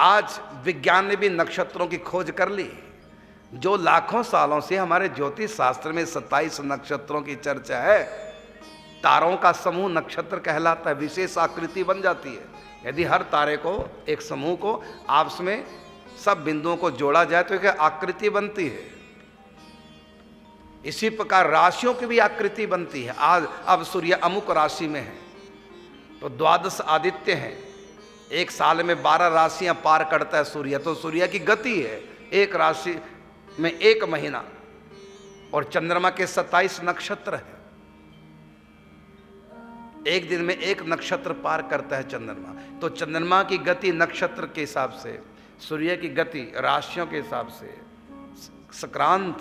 आज विज्ञान ने भी नक्षत्रों की खोज कर ली। जो लाखों सालों से हमारे ज्योतिष शास्त्र में 27 नक्षत्रों की चर्चा है, तारों का समूह नक्षत्र कहलाता है, विशेष आकृति बन जाती है। यदि हर तारे को, एक समूह को आपस में सब बिंदुओं को जोड़ा जाए तो एक आकृति बनती है। इसी प्रकार राशियों की भी आकृति बनती है। आज अब सूर्य अमुक राशि में है तो 12 आदित्य हैं, एक साल में 12 राशियां पार करता है सूर्य, तो सूर्य की गति है। एक राशि में 1 महीना, और चंद्रमा के 27 नक्षत्र है। एक दिन में 1 नक्षत्र पार करता है चंद्रमा। तो चंद्रमा की गति नक्षत्र के हिसाब से, सूर्य की गति राशियों के हिसाब से, संक्रांत,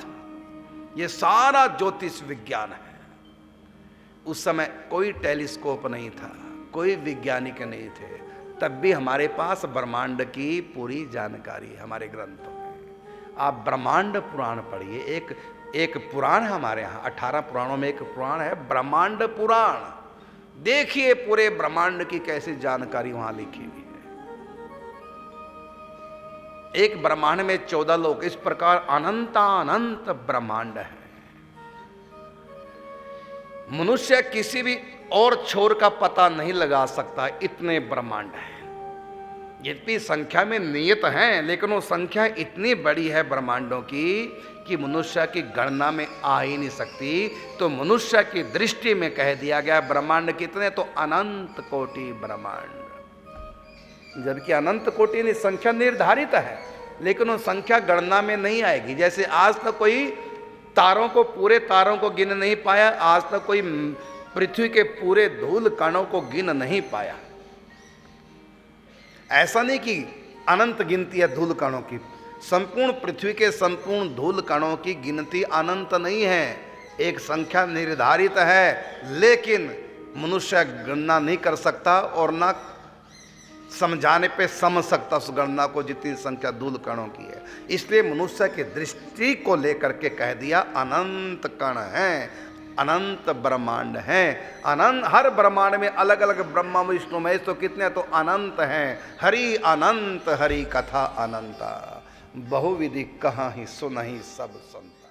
ये सारा ज्योतिष विज्ञान है। उस समय कोई टेलीस्कोप नहीं था, कोई वैज्ञानिक नहीं थे, तब भी हमारे पास ब्रह्मांड की पूरी जानकारी हमारे ग्रंथों में। आप ब्रह्मांड पुराण पढ़िए, एक पुराण है हमारे यहाँ, 18 पुराणों में एक पुराण है ब्रह्मांड पुराण। देखिए पूरे ब्रह्मांड की कैसी जानकारी वहां लिखी हुई है। एक ब्रह्मांड में 14 लोक, इस प्रकार अनंतानंत ब्रह्मांड है। मनुष्य किसी भी और छोर का पता नहीं लगा सकता, इतने ब्रह्मांड है। यद्यपि संख्या में नियत हैं, लेकिन वो संख्या इतनी बड़ी है ब्रह्मांडों की कि मनुष्य की गणना में आ ही नहीं सकती। तो मनुष्य की दृष्टि में कह दिया गया ब्रह्मांड कितने, तो अनंत कोटि ब्रह्मांड। जबकि अनंत कोटि ने संख्या निर्धारित है, लेकिन वो संख्या गणना में नहीं आएगी। जैसे आज तक कोई तारों को, पूरे तारों को गिन नहीं पाया, आज तक कोई पृथ्वी के पूरे धूल कणों को गिन नहीं पाया। ऐसा नहीं कि अनंत गिनती है धूल कणों की, संपूर्ण पृथ्वी के संपूर्ण धूल कणों की गिनती अनंत नहीं है, एक संख्या निर्धारित है, लेकिन मनुष्य गणना नहीं कर सकता और ना समझाने पे समझ सकता उस गणना को, जितनी संख्या धूल कणों की है। इसलिए मनुष्य की दृष्टि को लेकर के कह दिया अनंत कण हैं, अनंत ब्रह्मांड हैं। अनंत, हर ब्रह्मांड में अलग अलग ब्रह्मा विष्णु महेश तो कितने, तो अनंत हैं। हरि अनंत, हरि कथा अनंता, बहुविधि कहाँ ही सुनहि सब संत।